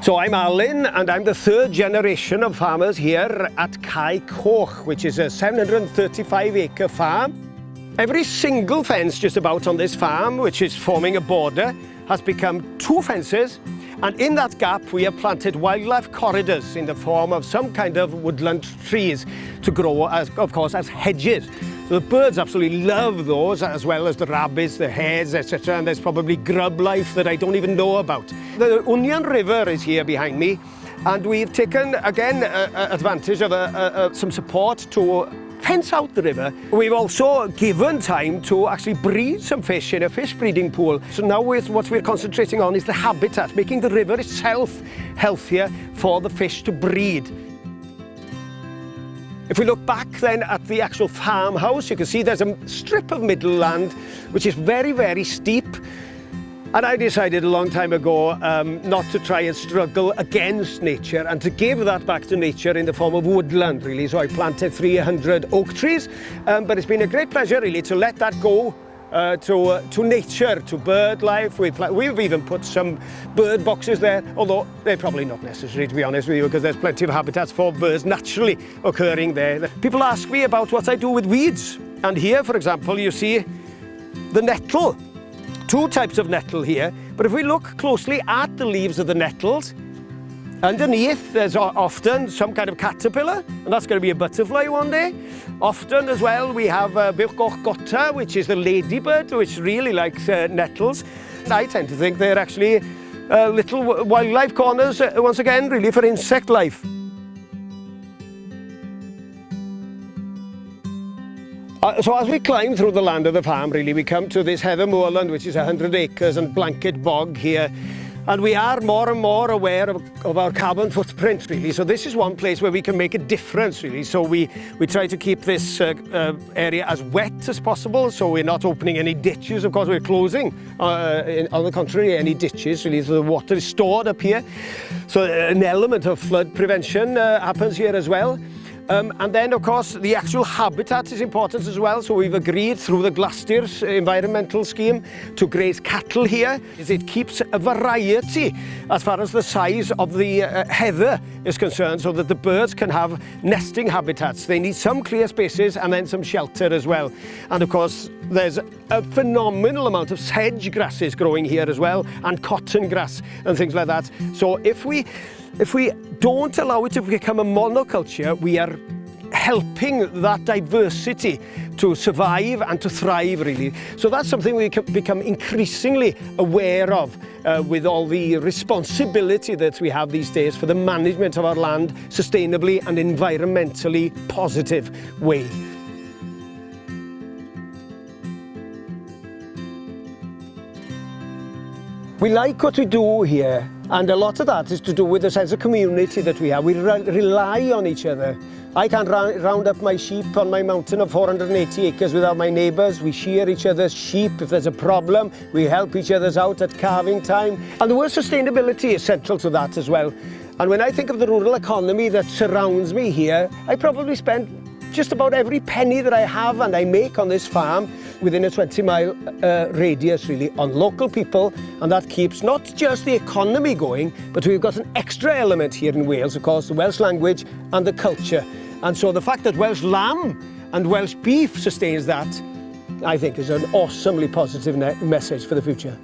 So I'm Alun, and I'm the third generation of farmers here at Cae Coch, which is a 735-acre farm. Every single fence just about on this farm, which is forming a border, has become 2 fences, and in that gap we have planted wildlife corridors in the form of some kind of woodland trees to grow, of course, as hedges. So the birds absolutely love those, as well as the rabbits, the hares, etc. And there's probably grub life that I don't even know about. The Union River is here behind me, and we've taken, again, advantage of some support to fence out the river. We've also given time to actually breed some fish in a fish breeding pool. So now what we're concentrating on is the habitat, making the river itself healthier for the fish to breed. If we look back then at the actual farmhouse, you can see there's a strip of middle land which is very, very steep. And I decided a long time ago not to try and struggle against nature and to give that back to nature in the form of woodland, really. So I planted 300 oak trees, but it's been a great pleasure, really, to let that go to nature, to bird life. We've even put some bird boxes there, although they're probably not necessary, to be honest with you, because there's plenty of habitats for birds naturally occurring there. People ask me about what I do with weeds, and here, for example, you see the nettle. 2 types of nettle here, but if we look closely at the leaves of the nettles, underneath there's often some kind of caterpillar, and that's going to be a butterfly one day. Often as well we have Bilcoch gotta, which is the ladybird, which really likes nettles. I tend to think they're actually little wildlife corners, once again, really for insect life. So as we climb through the land of the farm, really, we come to this heather moorland, which is 100 acres, and blanket bog here. And we are more and more aware of our carbon footprint, really. So this is one place where we can make a difference, really. So we try to keep this area as wet as possible, so we're not opening any ditches. Of course, we're closing, on the contrary, any ditches, really. So the water is stored up here. So an element of flood prevention happens here as well. And then, of course, the actual habitat is important as well. So we've agreed through the Glastir's environmental scheme to graze cattle here. It keeps a variety as far as the size of the heather is concerned, so that the birds can have nesting habitats. They need some clear spaces and then some shelter as well. And of course, there's a phenomenal amount of sedge grasses growing here as well, and cotton grass and things like that. So if we don't allow it to become a monoculture, we are helping that diversity to survive and to thrive, really. So that's something we can become increasingly aware of with all the responsibility that we have these days for the management of our land sustainably and environmentally positive way. We like what we do here, and a lot of that is to do with the sense of community that we have. We rely on each other. I can't round up my sheep on my mountain of 480 acres without my neighbours. We shear each other's sheep. If there's a problem, we help each other out at calving time. And the word sustainability is central to that as well. And when I think of the rural economy that surrounds me here, I probably spend just about every penny that I have and I make on this farm within a 20-mile radius, really, on local people, and that keeps not just the economy going, but we've got an extra element here in Wales, of course, the Welsh language and the culture. And so the fact that Welsh lamb and Welsh beef sustains that, I think, is an awesomely positive message for the future.